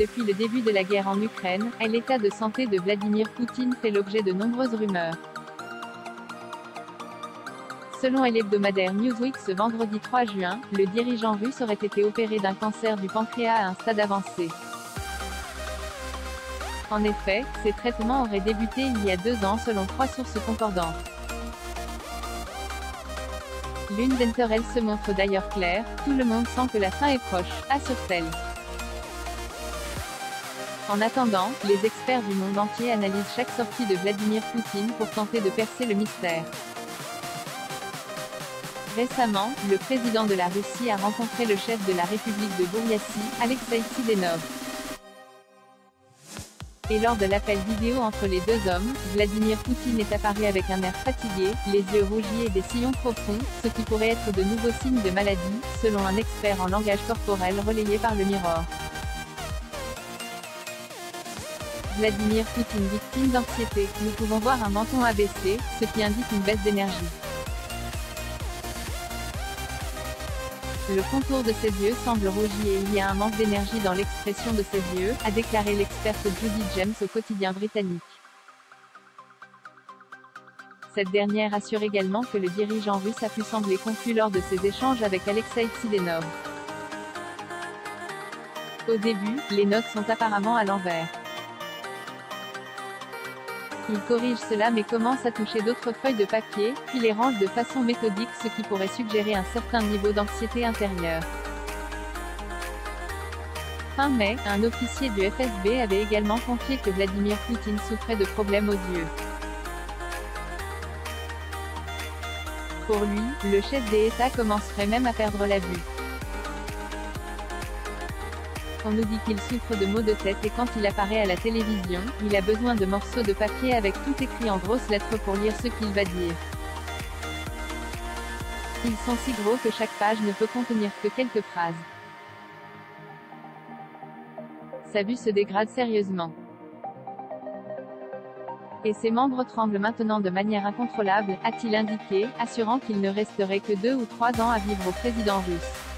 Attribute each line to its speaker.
Speaker 1: Depuis le début de la guerre en Ukraine, l'état de santé de Vladimir Poutine fait l'objet de nombreuses rumeurs. Selon l'hebdomadaire Newsweek ce vendredi 3 juin, le dirigeant russe aurait été opéré d'un cancer du pancréas à un stade avancé. En effet, ces traitements auraient débuté il y a 2 ans selon 3 sources concordantes. L'une d'entre elles se montre d'ailleurs claire: tout le monde sent que la fin est proche, assure-t-elle. En attendant, les experts du monde entier analysent chaque sortie de Vladimir Poutine pour tenter de percer le mystère. Récemment, le président de la Russie a rencontré le chef de la République de Bouriatie, Alexeï Sidenov. Et lors de l'appel vidéo entre les deux hommes, Vladimir Poutine est apparu avec un air fatigué, les yeux rougis et des sillons profonds, ce qui pourrait être de nouveaux signes de maladie, selon un expert en langage corporel relayé par le Mirror. Vladimir Poutine victime d'anxiété. Nous pouvons voir un menton abaissé, ce qui indique une baisse d'énergie. Le contour de ses yeux semble rougi et il y a un manque d'énergie dans l'expression de ses yeux, a déclaré l'experte Judy James au quotidien britannique. Cette dernière assure également que le dirigeant russe a pu sembler confus lors de ses échanges avec Alexeï Sidenov. Au début, les notes sont apparemment à l'envers. Il corrige cela mais commence à toucher d'autres feuilles de papier, puis les range de façon méthodique, ce qui pourrait suggérer un certain niveau d'anxiété intérieure. Fin mai, un officier du FSB avait également confié que Vladimir Poutine souffrait de problèmes aux yeux. Pour lui, le chef d'État commencerait même à perdre la vue. On nous dit qu'il souffre de maux de tête et quand il apparaît à la télévision, il a besoin de morceaux de papier avec tout écrit en grosses lettres pour lire ce qu'il va dire. Ils sont si gros que chaque page ne peut contenir que quelques phrases. Sa vue se dégrade sérieusement. Et ses membres tremblent maintenant de manière incontrôlable, a-t-il indiqué, assurant qu'il ne resterait que 2 ou 3 ans à vivre au président russe.